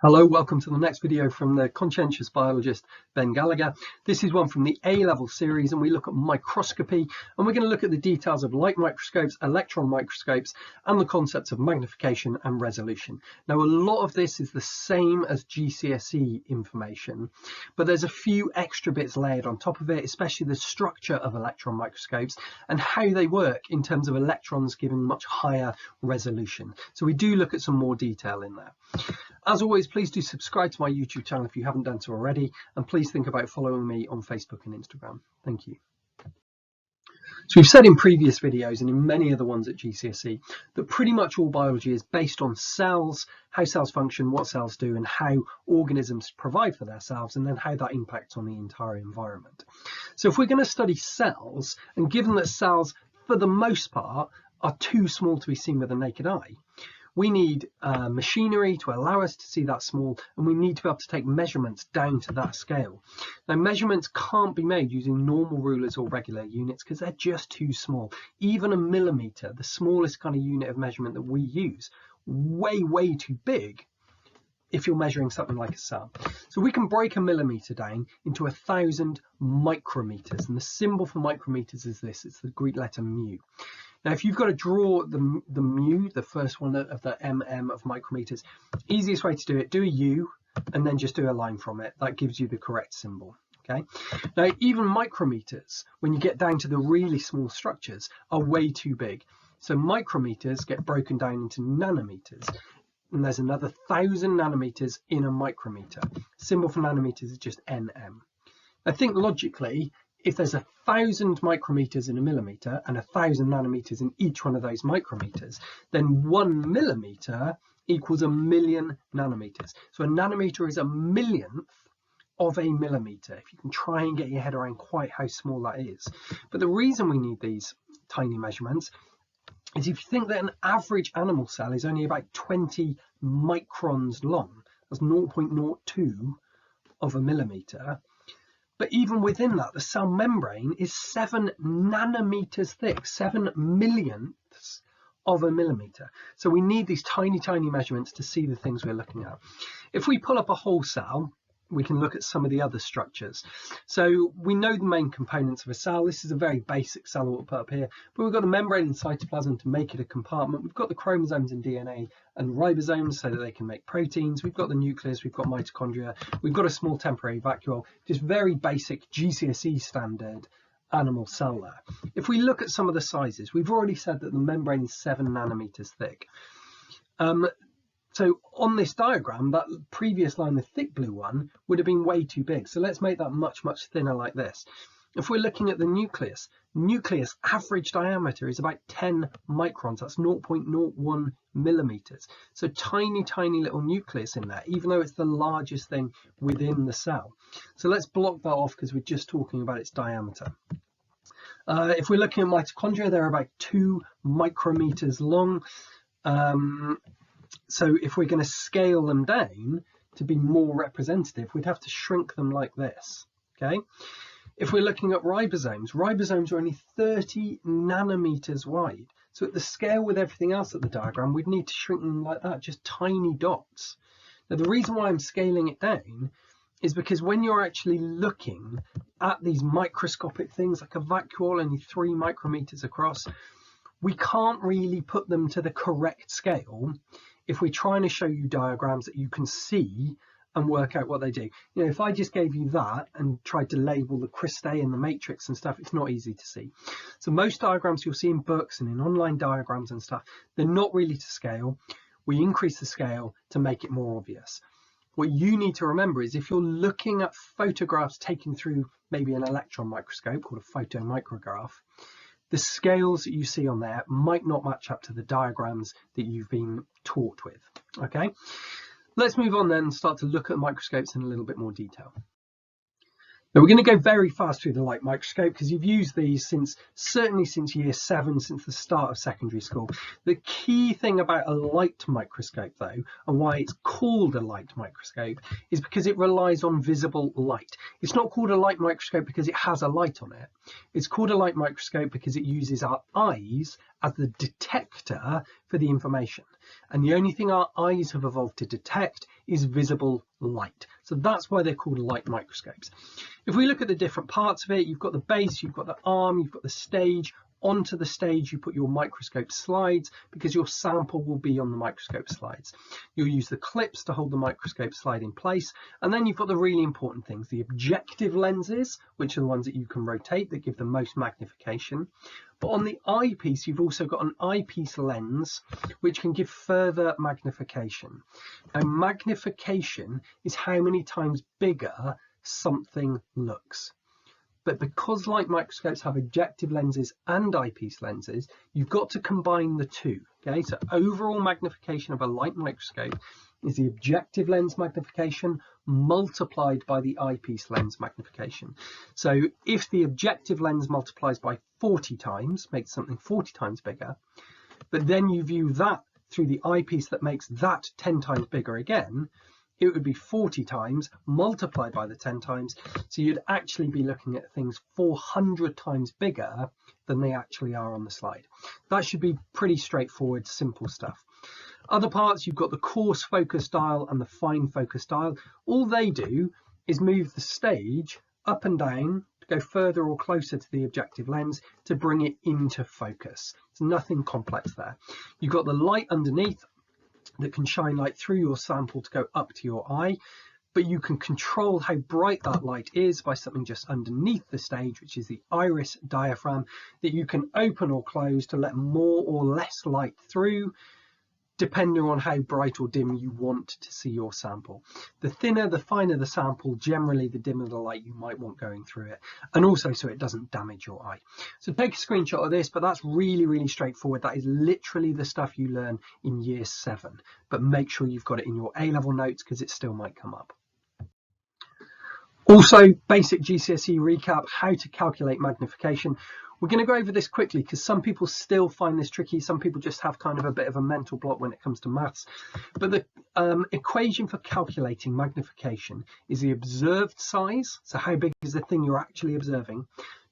Hello, welcome to the next video from the conscientious biologist Ben Gallagher. This is one from the A-level series and we look at microscopy, and we're going to look at the details of light microscopes, electron microscopes and the concepts of magnification and resolution. Now a lot of this is the same as GCSE information, but there's a few extra bits layered on top of it, especially the structure of electron microscopes and how they work in terms of electrons giving much higher resolution. So we do look at some more detail in there. As always, please do subscribe to my YouTube channel if you haven't done so already, and please think about following me on Facebook and Instagram. Thank you. So we've said in previous videos and in many other ones at GCSE that pretty much all biology is based on cells, how cells function, what cells do, and how organisms provide for their cells, and then how that impacts on the entire environment. So if we're going to study cells, and given that cells for the most part are too small to be seen with the naked eye, we need machinery to allow us to see that small, and we need to be able to take measurements down to that scale. Now measurements can't be made using normal rulers or regular units because they're just too small. Even a millimetre, the smallest kind of unit of measurement that we use, way too big if you're measuring something like a cell. So we can break a millimetre down into 1,000 micrometers, and the symbol for micrometers is this, it's the Greek letter mu. Now, if you've got to draw the mu, the first one of the mm of micrometers, easiest way to do it, do a U and then just do a line from it. That gives you the correct symbol. Okay. Now, even micrometers, when you get down to the really small structures, are way too big. So micrometers get broken down into nanometers, and there's another 1,000 nanometers in a micrometer. Symbol for nanometers is just nm. I think logically, if there's 1,000 micrometers in a millimeter and 1,000 nanometers in each one of those micrometers, then 1 millimeter equals 1,000,000 nanometers. So a nanometer is 1,000,000th of a millimeter, if you can try and get your head around quite how small that is. But the reason we need these tiny measurements is if you think that an average animal cell is only about 20 microns long, that's 0.02 of a millimeter. But even within that, the cell membrane is 7 nanometers thick, 7 millionths of a millimeter. So we need these tiny measurements to see the things we're looking at. If we pull up a whole cell, we can look at some of the other structures. So we know the main components of a cell. This is a very basic cell we'll put up here, but we've got the membrane and cytoplasm to make it a compartment. We've got the chromosomes and DNA and ribosomes so that they can make proteins. We've got the nucleus, we've got mitochondria, we've got a small temporary vacuole, just very basic GCSE standard animal cell there. If we look at some of the sizes, we've already said that the membrane is 7 nanometers thick. So on this diagram, that previous line, the thick blue one, would have been way too big. So let's make that much thinner like this. If we're looking at the nucleus average diameter is about 10 microns. That's 0.01 millimeters. So tiny little nucleus in there, even though it's the largest thing within the cell. So let's block that off because we're just talking about its diameter. If we're looking at mitochondria, they're about 2 micrometers long. So if we're going to scale them down to be more representative, we'd have to shrink them like this. Okay. If we're looking at ribosomes are only 30 nanometers wide. So at the scale with everything else at the diagram, we'd need to shrink them like that, just tiny dots. Now, the reason why I'm scaling it down is because when you're actually looking at these microscopic things like a vacuole, only 3 micrometers across, we can't really put them to the correct scale if we're trying to show you diagrams that you can see and work out what they do. You know, if I just gave you that and tried to label the cristae and the matrix and stuff, it's not easy to see. So most diagrams you'll see in books and in online diagrams and stuff, they're not really to scale. We increase the scale to make it more obvious. What you need to remember is if you're looking at photographs taken through maybe an electron microscope called a photomicrograph, the scales that you see on there might not match up to the diagrams that you've been taught with. Okay, let's move on then and start to look at microscopes in a little bit more detail. Now we're going to go very fast through the light microscope because you've used these certainly since year 7, since the start of secondary school. The key thing about a light microscope though, and why it's called a light microscope, is because it relies on visible light. It's not called a light microscope because it has a light on it. It's called a light microscope because it uses our eyes as the detector for the information. And the only thing our eyes have evolved to detect is visible light. So that's why they're called light microscopes. If we look at the different parts of it, you've got the base, you've got the arm, you've got the stage. Onto the stage you put your microscope slides, because your sample will be on the microscope slides. You'll use the clips to hold the microscope slide in place, and then you've got the really important things, the objective lenses, which are the ones that you can rotate that give the most magnification. But on the eyepiece you've also got an eyepiece lens which can give further magnification. Now magnification is how many times bigger something looks. But because light microscopes have objective lenses and eyepiece lenses, you've got to combine the two. Okay, so overall magnification of a light microscope is the objective lens magnification multiplied by the eyepiece lens magnification. So if the objective lens multiplies by 40 times, makes something 40 times bigger, but then you view that through the eyepiece that makes that 10 times bigger again, it would be 40 times multiplied by the 10 times. So you'd actually be looking at things 400 times bigger than they actually are on the slide. That should be pretty straightforward, simple stuff. Other parts, you've got the coarse focus dial and the fine focus dial. All they do is move the stage up and down to go further or closer to the objective lens to bring it into focus. There's nothing complex there. You've got the light underneath that can shine light through your sample to go up to your eye, but you can control how bright that light is by something just underneath the stage, which is the iris diaphragm, that you can open or close to let more or less light through, depending on how bright or dim you want to see your sample. The thinner, the finer the sample, generally the dimmer the light you might want going through it, and also so it doesn't damage your eye. So take a screenshot of this, but that's really, really straightforward. That is literally the stuff you learn in year 7, but make sure you've got it in your A-level notes because it still might come up. Also, basic GCSE recap, how to calculate magnification. We're going to go over this quickly because some people still find this tricky. Some people just have kind of a bit of a mental block when it comes to maths. But the equation for calculating magnification is the observed size, so how big is the thing you're actually observing,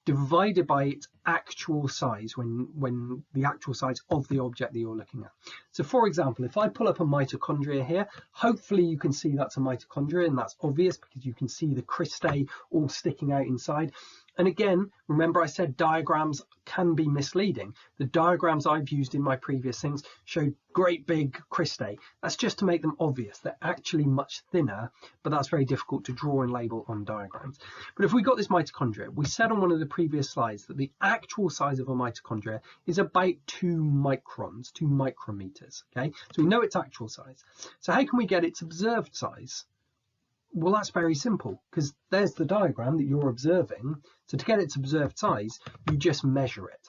divided by its actual size, when the actual size of the object that you're looking at. So for example, if I pull up a mitochondria here, hopefully you can see that's a mitochondria, and that's obvious because you can see the cristae all sticking out inside. And again, remember I said diagrams can be misleading. The diagrams I've used in my previous things show great big cristae. That's just to make them obvious. They're actually much thinner, but that's very difficult to draw and label on diagrams. But if we got this mitochondria, we said on one of the previous slides that the actual size of a mitochondria is about 2 microns, 2 micrometers. Okay, so we know its actual size. So how can we get its observed size? Well, that's very simple because there's the diagram that you're observing. So to get its observed size, you just measure it.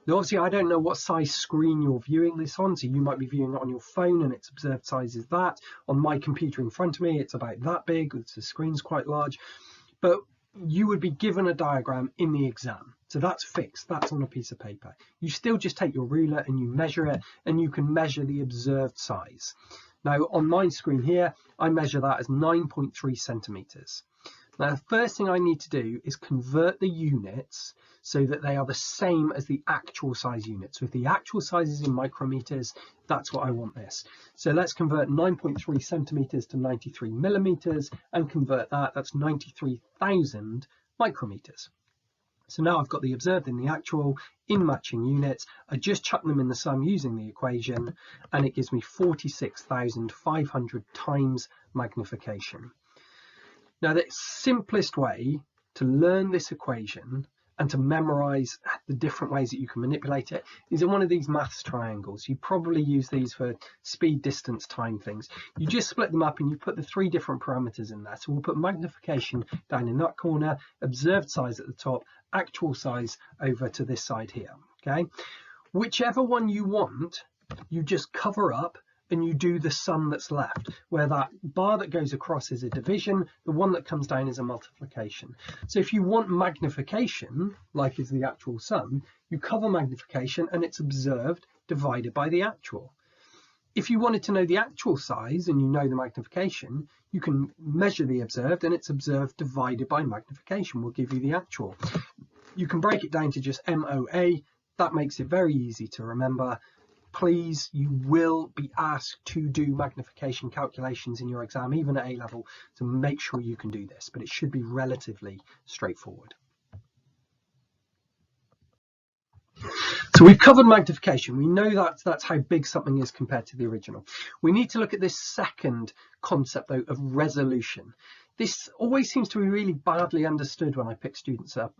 Now, obviously, I don't know what size screen you're viewing this on. So you might be viewing it on your phone and its observed size is that. On my computer in front of me, it's about that big. The screen's quite large. But you would be given a diagram in the exam. So that's fixed. That's on a piece of paper. You still just take your ruler and you measure it, and you can measure the observed size. Now on my screen here, I measure that as 9.3 centimeters. Now the first thing I need to do is convert the units so that they are the same as the actual size unit. So if the actual size is in micrometers, that's what I want this. So let's convert 9.3 centimeters to 93 millimeters and convert that. That's 93,000 micrometers. So now I've got the observed and the actual in matching units. I just chuck them in the sum using the equation, and it gives me 46,500 times magnification. Now the simplest way to learn this equation and to memorize the different ways that you can manipulate it is in one of these maths triangles. You probably use these for speed, distance, time things. You just split them up and you put the 3 different parameters in there. So we'll put magnification down in that corner, observed size at the top, actual size over to this side here. Okay, whichever one you want, you just cover up and you do the sum that's left, where that bar that goes across is a division, the one that comes down is a multiplication. So if you want magnification, like is the actual sum, you cover magnification and it's observed divided by the actual. If you wanted to know the actual size and you know the magnification, you can measure the observed and it's observed divided by magnification will give you the actual. You can break it down to just MOA. That makes it very easy to remember. please, you will be asked to do magnification calculations in your exam, even at A level, to make sure you can do this, but it should be relatively straightforward. So we've covered magnification. We know that's how big something is compared to the original. We need to look at this second concept, though, of resolution. This always seems to be really badly understood when I pick students up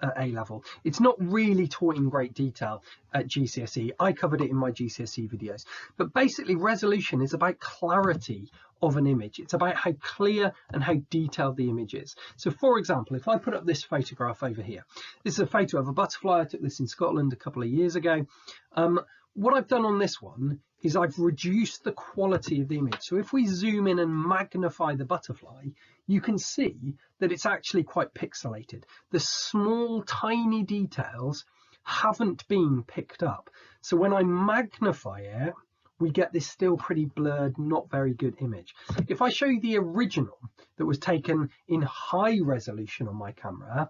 at A level. It's not really taught in great detail at GCSE. I covered it in my GCSE videos. But basically, resolution is about clarity of an image. It's about how clear and how detailed the image is. So for example, if I put up this photograph over here, this is a photo of a butterfly. I took this in Scotland a couple of years ago. What I've done on this one is I've reduced the quality of the image. So if we zoom in and magnify the butterfly, you can see that it's actually quite pixelated. The small, tiny details haven't been picked up. So when I magnify it, we get this still pretty blurred, not very good image. If I show you the original that was taken in high resolution on my camera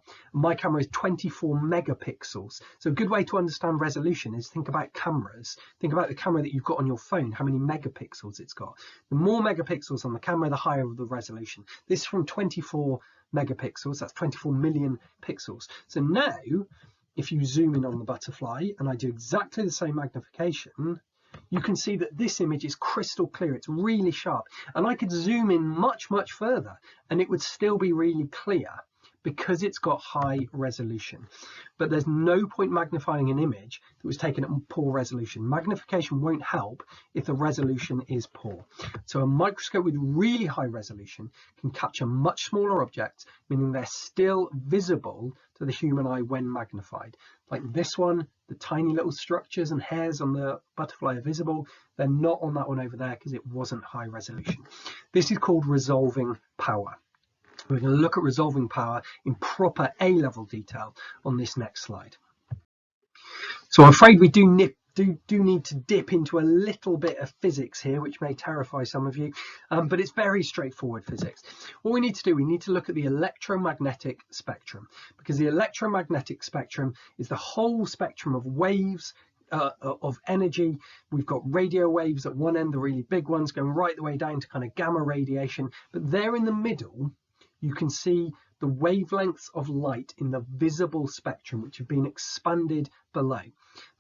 is 24 megapixels. So a good way to understand resolution is think about cameras. Think about the camera that you've got on your phone, how many megapixels it's got. The more megapixels on the camera, the higher the resolution. This is from 24 megapixels, that's 24 million pixels. So now, if you zoom in on the butterfly and I do exactly the same magnification, you can see that this image is crystal clear. It's really sharp, and I could zoom in much further and it would still be really clear because it's got high resolution. But there's no point magnifying an image that was taken at poor resolution. Magnification won't help if the resolution is poor. So a microscope with really high resolution can capture much smaller objects, meaning they're still visible to the human eye when magnified. Like this one, the tiny little structures and hairs on the butterfly are visible. They're not on that one over there because it wasn't high resolution. This is called resolving power. We're going to look at resolving power in proper A-level detail on this next slide. So I'm afraid we do need to dip into a little bit of physics here, which may terrify some of you, but it's very straightforward physics. What we need to do, we need to look at the electromagnetic spectrum, because the electromagnetic spectrum is the whole spectrum of waves of energy. We've got radio waves at one end, the really big ones, going right the way down to kind of gamma radiation, but there in the middle you can see the wavelengths of light in the visible spectrum, which have been expanded below.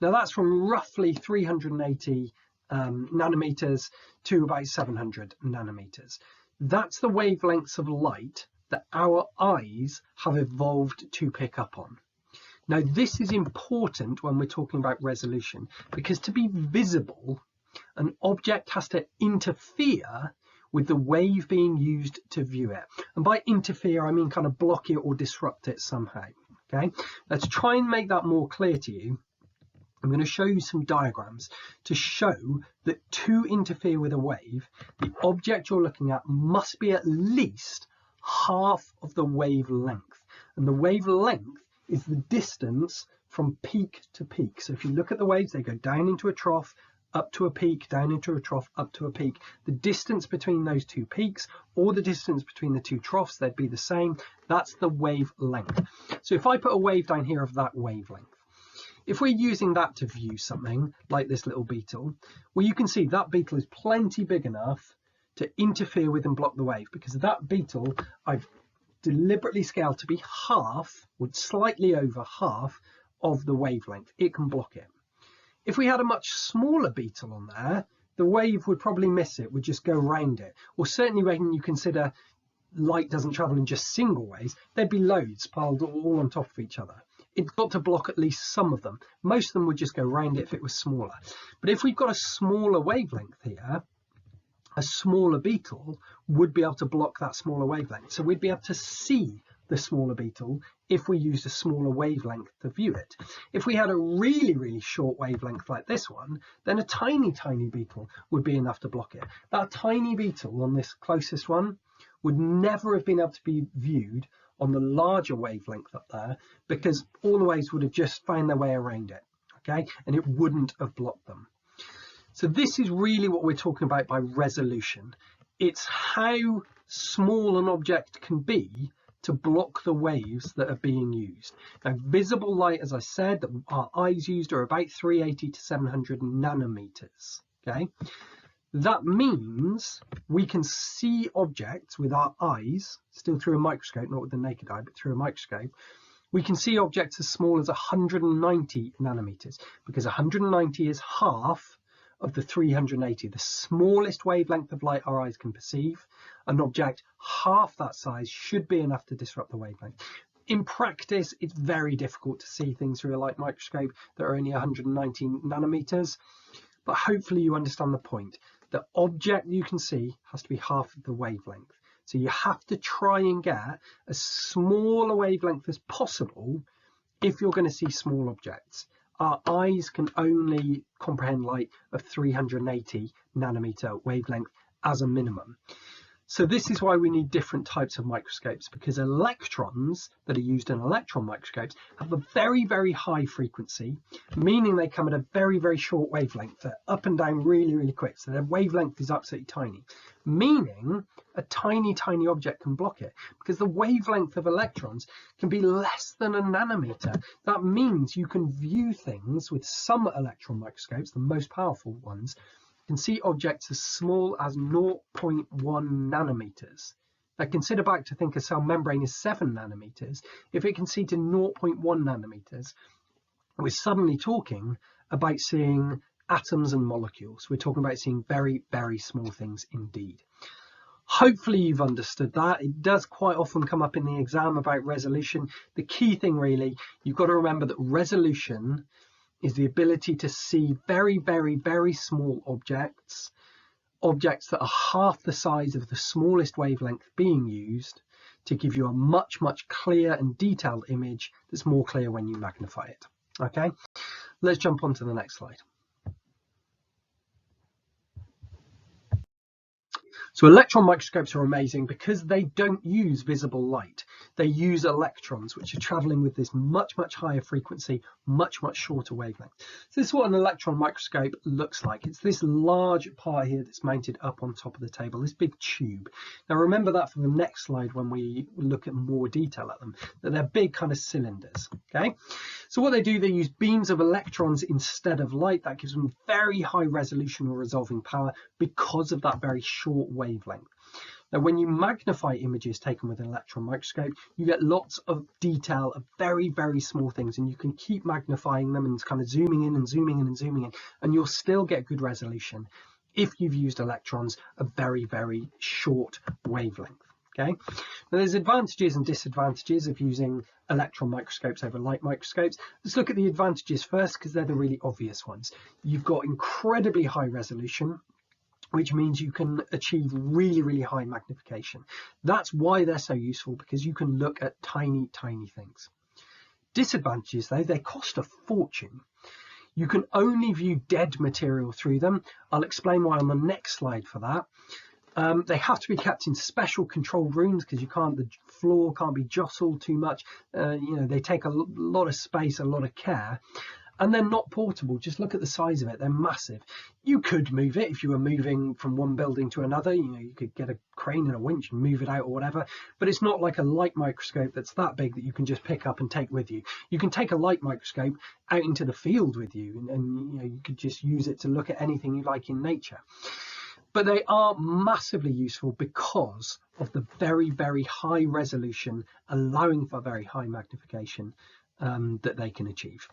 Now that's from roughly 380 nanometers to about 700 nanometers. That's the wavelengths of light that our eyes have evolved to pick up on. Now this is important when we're talking about resolution, because to be visible, an object has to interfere with the wave being used to view it. And by interfere, I mean kind of block it or disrupt it somehow. Okay, let's try and make that more clear to you. I'm going to show you some diagrams to show that to interfere with a wave, the object you're looking at must be at least half of the wavelength. And the wavelength is the distance from peak to peak. So if you look at the waves, they go down into a trough, up to a peak, down into a trough, up to a peak. The distance between those two peaks, or the distance between the two troughs, they'd be the same. That's the wavelength. So if I put a wave down here of that wavelength, if we're using that to view something like this little beetle, well, you can see that beetle is plenty big enough to interfere with and block the wave, because that beetle I've deliberately scaled to be half, or slightly over half of the wavelength. It can block it. If we had a much smaller beetle on there, the wave would probably miss it, would just go around it. Or certainly when you consider light doesn't travel in just single waves, there'd be loads piled all on top of each other. It's got to block at least some of them. Most of them would just go around it if it was smaller. But if we've got a smaller wavelength here, a smaller beetle would be able to block that smaller wavelength. So we'd be able to see the smaller beetle if we used a smaller wavelength to view it. If we had a really short wavelength like this one, then a tiny beetle would be enough to block it. That tiny beetle on this closest one would never have been able to be viewed on the larger wavelength up there, because all the waves would have just found their way around it, okay? And it wouldn't have blocked them. So this is really what we're talking about by resolution. It's how small an object can be to block the waves that are being used. Now, visible light, as I said, that our eyes used are about 380 to 700 nanometers. Okay, that means we can see objects with our eyes, still through a microscope, not with the naked eye, but through a microscope. We can see objects as small as 190 nanometers, because 190 is half of the 380, the smallest wavelength of light our eyes can perceive. An object half that size should be enough to disrupt the wavelength. In practice, it's very difficult to see things through a light microscope that are only 190 nanometers, but hopefully you understand the point. The object you can see has to be half of the wavelength. So you have to try and get as small a wavelength as possible if you're going to see small objects. Our eyes can only comprehend light of 380 nanometer wavelength as a minimum. So this is why we need different types of microscopes, because electrons that are used in electron microscopes have a very, very high frequency, meaning they come at a very, very short wavelength. They're up and down really, really quick. So their wavelength is absolutely tiny, meaning a tiny, tiny object can block it, because the wavelength of electrons can be less than a nanometer. That means you can view things with some electron microscopes, the most powerful ones, can see objects as small as 0.1 nanometers. Now consider back to think a cell membrane is 7 nanometers. If it can see to 0.1 nanometers, we're suddenly talking about seeing atoms and molecules. We're talking about seeing very, very small things indeed. Hopefully you've understood that. It does quite often come up in the exam about resolution. The key thing really, you've got to remember that resolution is the ability to see very, very, very small objects that are half the size of the smallest wavelength being used, to give you a much, much clearer and detailed image that's more clear when you magnify it. Okay, let's jump on to the next slide. So electron microscopes are amazing because they don't use visible light. They use electrons, which are traveling with this much, much higher frequency, much, much shorter wavelength. So this is what an electron microscope looks like. It's this large part here that's mounted up on top of the table, this big tube. Now remember that for the next slide when we look at more detail at them, that they're big kind of cylinders. Okay, so what they do, they use beams of electrons instead of light. That gives them very high resolution or resolving power because of that very short wavelength. Now, when you magnify images taken with an electron microscope, you get lots of detail of very, very small things, and you can keep magnifying them and kind of zooming in and zooming in and zooming in, and you'll still get good resolution if you've used electrons of very, very short wavelength. Okay, now there's advantages and disadvantages of using electron microscopes over light microscopes. Let's look at the advantages first, because they're the really obvious ones. You've got incredibly high resolution, which means you can achieve really, really high magnification. That's why they're so useful, because you can look at tiny, tiny things. Disadvantages though, they cost a fortune. You can only view dead material through them. I'll explain why on the next slide for that. They have to be kept in special controlled rooms, because the floor can't be jostled too much. They take a lot of space, a lot of care. And they're not portable. Just look at the size of it. They're massive. You could move it if you were moving from one building to another. You could get a crane and a winch and move it out or whatever. But it's not like a light microscope that's that big that you can just pick up and take with you. You can take a light microscope out into the field with you, and you could just use it to look at anything you like in nature. But they are massively useful because of the very, very high resolution, allowing for very high magnification that they can achieve.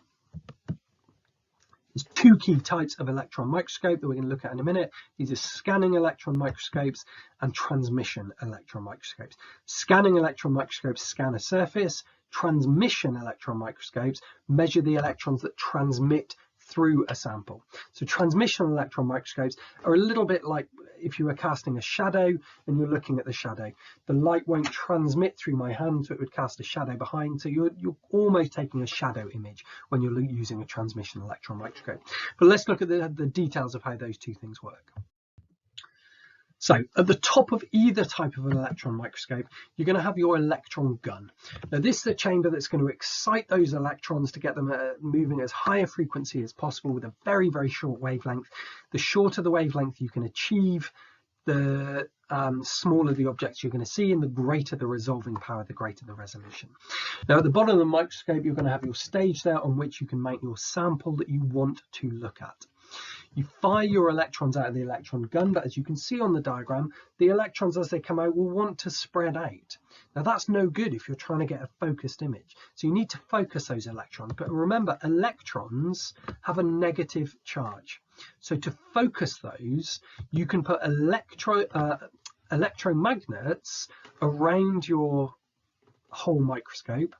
There's two key types of electron microscope that we're going to look at in a minute. These are scanning electron microscopes and transmission electron microscopes. Scanning electron microscopes scan a surface. Transmission electron microscopes measure the electrons that transmit through a sample. So transmission electron microscopes are a little bit like if you were casting a shadow and you're looking at the shadow. The light won't transmit through my hand, so it would cast a shadow behind. So you're almost taking a shadow image when you're using a transmission electron microscope. But let's look at the details of how those two things work. So at the top of either type of an electron microscope, you're going to have your electron gun. Now this is a chamber that's going to excite those electrons to get them moving as high a frequency as possible with a very, very short wavelength. The shorter the wavelength you can achieve, the smaller the objects you're going to see, and the greater the resolving power, the greater the resolution. Now at the bottom of the microscope, you're going to have your stage there on which you can mount your sample that you want to look at. You fire your electrons out of the electron gun, but as you can see on the diagram, the electrons as they come out will want to spread out. Now that's no good if you're trying to get a focused image. So you need to focus those electrons. But remember, electrons have a negative charge. So to focus those, you can put electromagnets around your whole microscope,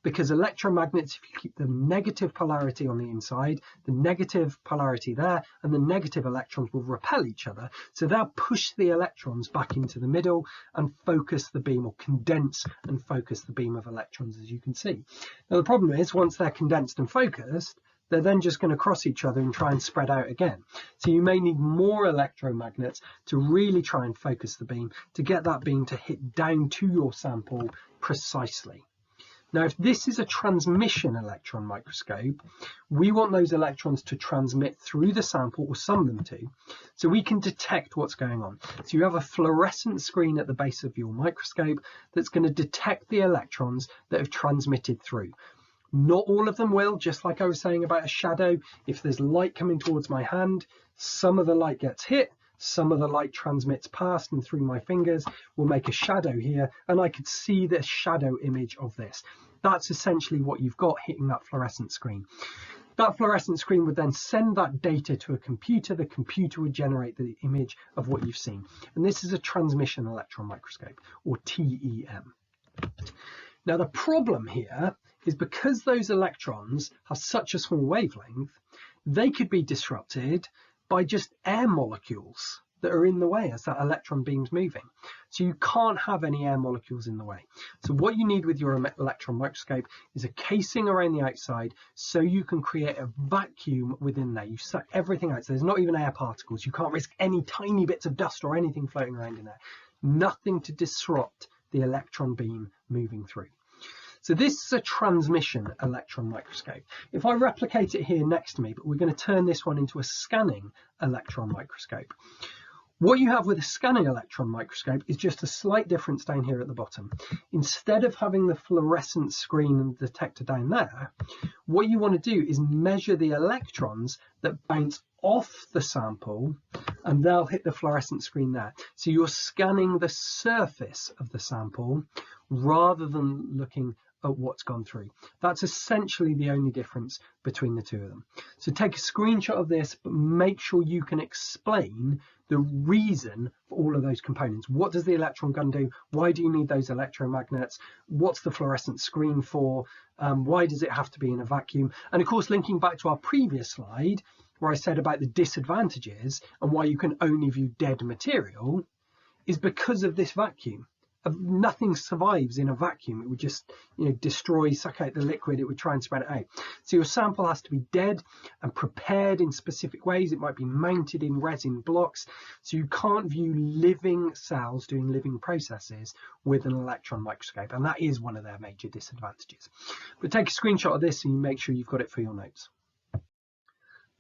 because electromagnets, if you keep the negative polarity on the inside, the negative polarity there, and the negative electrons will repel each other. So they'll push the electrons back into the middle and focus the beam, or condense and focus the beam of electrons, as you can see. Now the problem is, once they're condensed and focused, they're then just going to cross each other and try and spread out again. So you may need more electromagnets to really try and focus the beam, to get that beam to hit down to your sample precisely. Now, if this is a transmission electron microscope, we want those electrons to transmit through the sample, or some of them to, so we can detect what's going on. So you have a fluorescent screen at the base of your microscope that's going to detect the electrons that have transmitted through. Not all of them will, just like I was saying about a shadow. If there's light coming towards my hand, some of the light gets hit, some of the light transmits past and through my fingers, will make a shadow here, and I could see the shadow image of this. That's essentially what you've got hitting that fluorescent screen. That fluorescent screen would then send that data to a computer. The computer would generate the image of what you've seen. And this is a transmission electron microscope, or TEM. Now the problem here is, because those electrons have such a small wavelength, they could be disrupted by just air molecules that are in the way as that electron beam's moving. So you can't have any air molecules in the way. So what you need with your electron microscope is a casing around the outside, so you can create a vacuum within there. You suck everything out, so there's not even air particles. You can't risk any tiny bits of dust or anything floating around in there. Nothing to disrupt the electron beam moving through. So this is a transmission electron microscope. If I replicate it here next to me, but we're going to turn this one into a scanning electron microscope. What you have with a scanning electron microscope is just a slight difference down here at the bottom. Instead of having the fluorescent screen and detector down there, what you want to do is measure the electrons that bounce off the sample, and they'll hit the fluorescent screen there. So you're scanning the surface of the sample rather than looking at what's gone through. That's essentially the only difference between the two of them. So take a screenshot of this, but make sure you can explain the reason for all of those components. What does the electron gun do? Why do you need those electromagnets? What's the fluorescent screen for? Why does it have to be in a vacuum? And of course, linking back to our previous slide, where I said about the disadvantages and why you can only view dead material, is because of this vacuum. Nothing survives in a vacuum. It would just, destroy, suck out the liquid. It would try and spread it out. So your sample has to be dead and prepared in specific ways. It might be mounted in resin blocks. So you can't view living cells doing living processes with an electron microscope. And that is one of their major disadvantages. But take a screenshot of this and you make sure you've got it for your notes.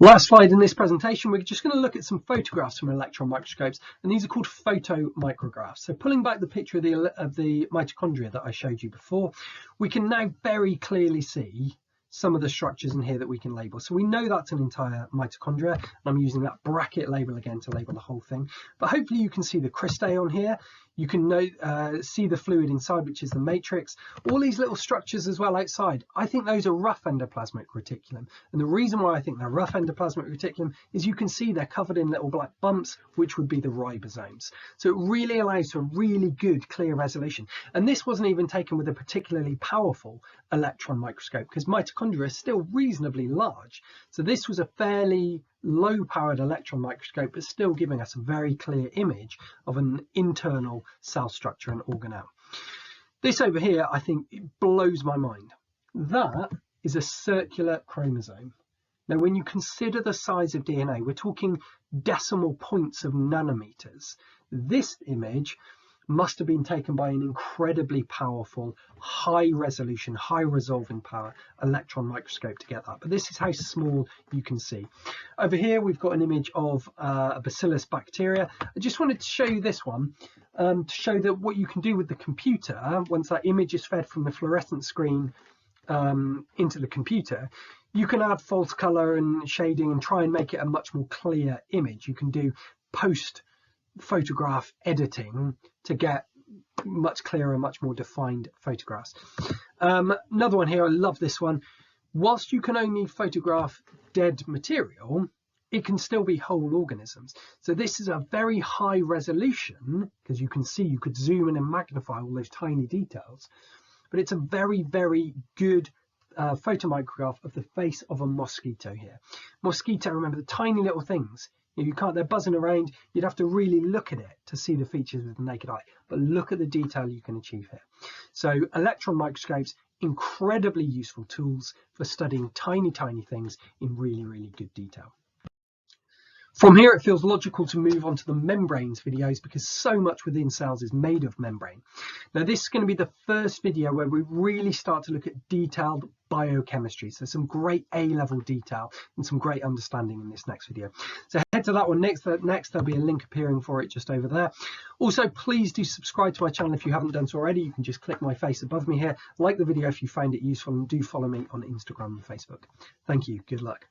Last slide in this presentation, we're just going to look at some photographs from electron microscopes, and these are called photomicrographs. So pulling back the picture of the mitochondria that I showed you before, we can now very clearly see some of the structures in here that we can label. So we know that's an entire mitochondria, and I'm using that bracket label again to label the whole thing. But hopefully you can see the cristae on here. You can see the fluid inside, which is the matrix. All these little structures as well outside, I think those are rough endoplasmic reticulum. And the reason why I think they're rough endoplasmic reticulum is you can see they're covered in little black bumps, which would be the ribosomes. So it really allows for really good, clear resolution. And this wasn't even taken with a particularly powerful electron microscope, because mitochondria is still reasonably large. So this was a fairly low-powered electron microscope, but still giving us a very clear image of an internal cell structure and organelle. This over here, I think, it blows my mind. That is a circular chromosome. Now, when you consider the size of DNA, we're talking decimal points of nanometers. This image must have been taken by an incredibly powerful, high resolution, high resolving power electron microscope to get that. But this is how small you can see. Over here we've got an image of a bacillus bacteria. I just wanted to show you this one to show that what you can do with the computer, once that image is fed from the fluorescent screen into the computer, you can add false color and shading and try and make it a much more clear image. You can do post photograph editing to get much clearer, much more defined photographs. Another one here, I love this one. Whilst you can only photograph dead material, it can still be whole organisms. So this is a very high resolution, because you can see, you could zoom in and magnify all those tiny details, but it's a very, very good photomicrograph of the face of a mosquito here. Mosquito, remember, the tiny little things. You can't, they're buzzing around. You'd have to really look at it to see the features with the naked eye, but look at the detail you can achieve here. So electron microscopes, incredibly useful tools for studying tiny, tiny things in really, really good detail. From here, it feels logical to move on to the membranes videos, because so much within cells is made of membrane. Now, this is going to be the first video where we really start to look at detailed biochemistry. So some great A-level detail and some great understanding in this next video. So head to that one next. There'll be a link appearing for it just over there. Also, please do subscribe to my channel if you haven't done so already. You can just click my face above me here. Like the video if you find it useful, and do follow me on Instagram and Facebook. Thank you. Good luck.